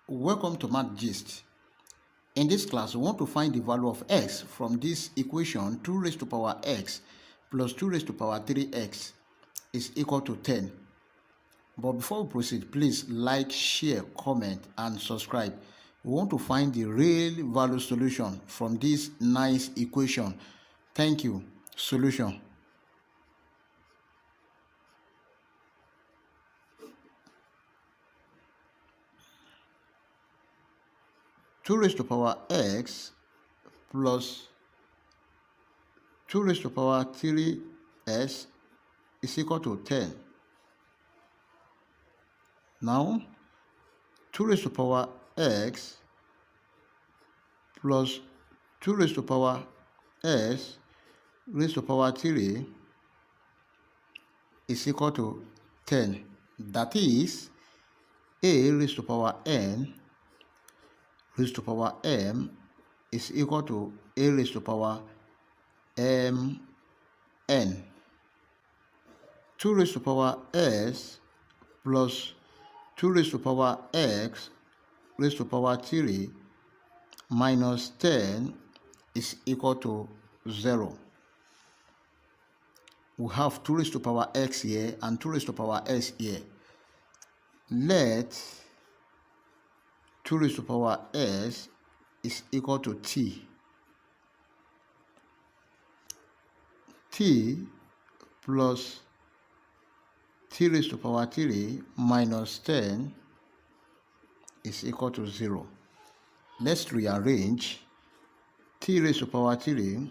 Welcome to Math Gist. In this class, we want to find the value of x from this equation 2 raised to power x plus 2 raised to power 3x is equal to 10. But before we proceed, please like, share, comment, and subscribe. We want to find the real value solution from this nice equation. Thank you. Solution. Two raised to power x plus 2 raised to power 3s is equal to 10. Now, 2 raised to power x plus 2 raised to power s raised to power 3 is equal to 10. That is, a raised to power n raised to power m is equal to a raised to power mn. 2 raised to power s plus 2 raised to power x raised to power 3 minus 10 is equal to 0. We have 2 raised to power x here and 2 raised to power s here. Let 2 raised to power s is equal to t. T plus t raised to power 3 minus 10 is equal to 0. Let's rearrange. T raised to power 3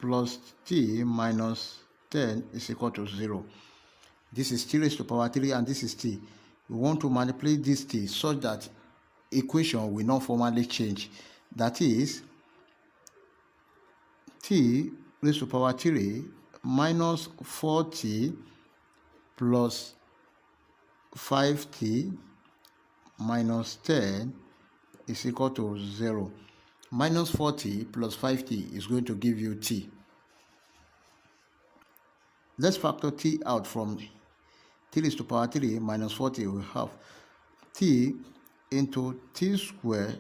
plus t minus 10 is equal to 0. This is t raised to power 3 and this is t. We want to manipulate this t such that equation will not formally change. That is, t raised to power 3 minus 4t plus 5t minus 10 is equal to 0. Minus 4t plus 5t is going to give you t. Let's factor t out from t raised to power 3 minus 4t. We have t into t squared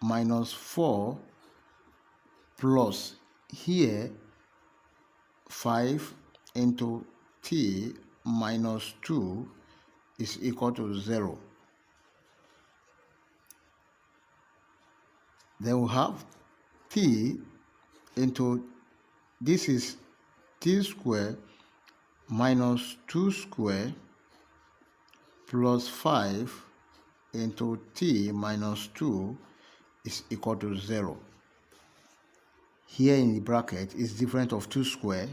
minus 4 plus here 5 into t minus 2 is equal to 0. Then we have t into, this is t squared minus 2 squared plus 5 into t minus 2 is equal to 0. Here in the bracket is different of 2 squared.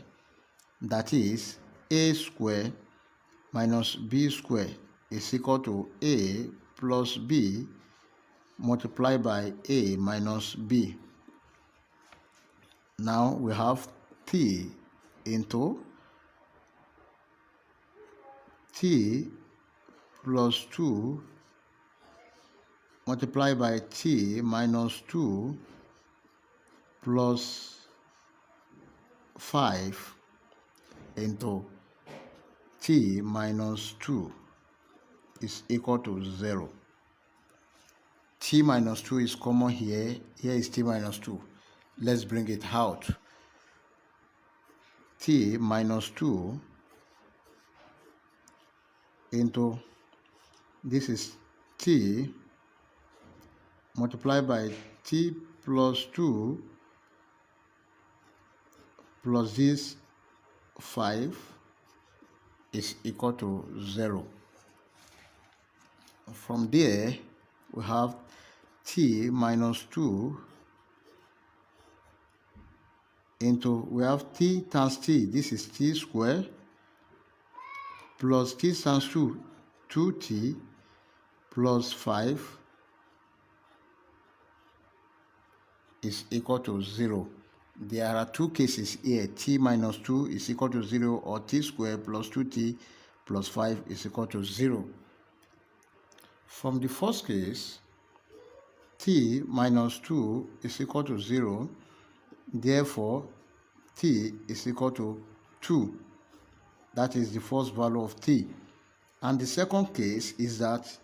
That is, a squared minus b squared is equal to a plus b multiplied by a minus b. Now we have t into t plus 2 multiplied by t minus 2 plus 5 into t minus 2 is equal to 0. T minus 2 is common here. Here is t minus 2. Let's bring it out. T minus 2 into, this is t multiplied by t plus 2 plus this 5 is equal to 0. From there, we have t minus 2 into, we have t times t, this is t squared, plus t times 2, 2t, plus 5 is equal to 0. There are two cases here. T minus 2 is equal to 0, or t squared plus 2t plus 5 is equal to 0. From the first case, t minus 2 is equal to 0. Therefore, t is equal to 2. That is the first value of t. And the second case is that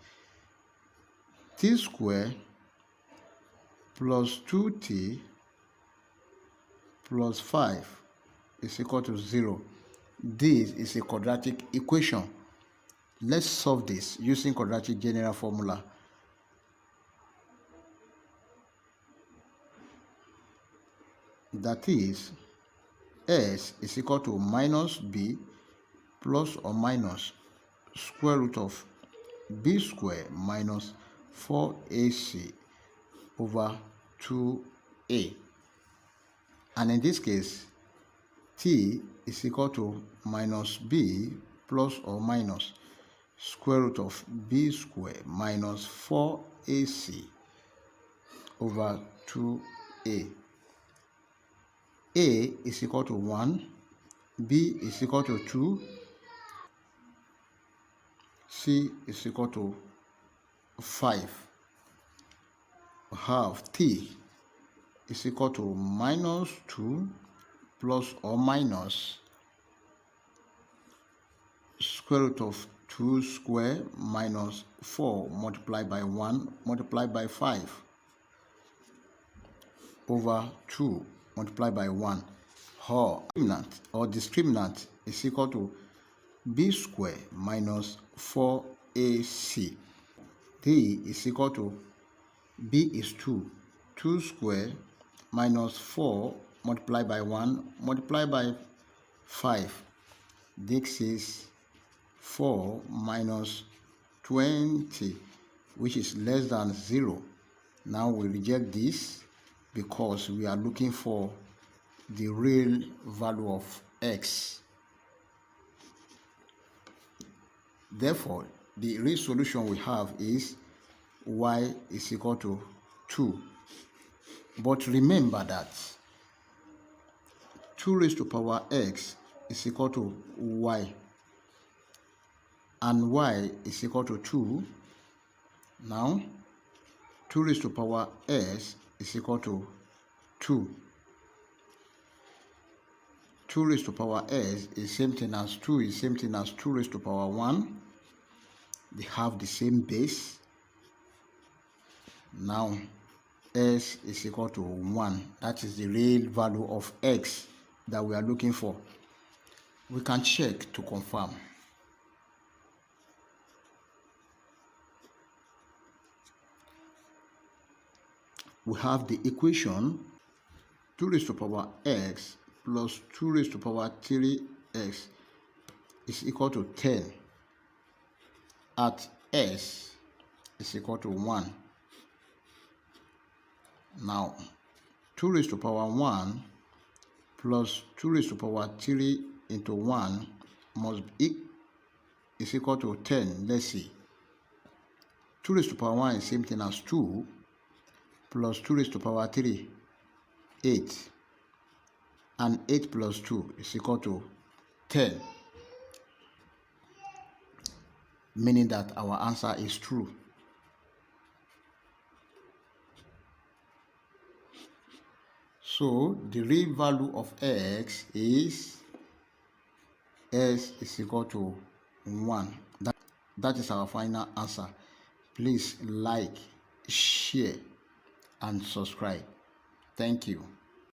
t squared plus 2t plus 5 is equal to 0. This is a quadratic equation. Let's solve this using quadratic general formula. That is, s is equal to minus b plus or minus square root of b squared minus 4ac over 2a. And in this case, t is equal to minus b plus or minus square root of b squared minus 4ac over 2a. A is equal to 1, b is equal to 2, c is equal to 5. We have t is equal to minus 2 plus or minus square root of 2 square minus 4 multiplied by 1 multiplied by 5 over 2 multiplied by 1. Or discriminant is equal to b squared minus 4ac. t is equal to b is 2 squared minus 4 multiplied by 1 multiplied by 5. This is 4 minus 20, which is less than 0. Now we reject this because we are looking for the real value of x. Therefore, the real solution we have is y is equal to 2. But remember that 2 raised to power x is equal to y, and y is equal to 2. Now 2 raised to power s is equal to 2. 2 raised to power s is same thing as 2 is same thing as 2 raised to power 1. They have the same base. Now s is equal to 1. That is the real value of x that we are looking for. We can check to confirm. We have the equation 2 raised to power x plus 2 raised to power 3x is equal to 10 at s is equal to 1. Now 2 raised to power 1 plus 2 raised to power 3 into 1 must be is equal to 10. Let's see. 2 raised to power 1 is same thing as 2 plus 2 raised to power 3, 8. And 8 plus 2 is equal to 10. Meaning that our answer is true. So the real value of x is s is equal to 1. That is our final answer. Please like, share, and subscribe. Thank you.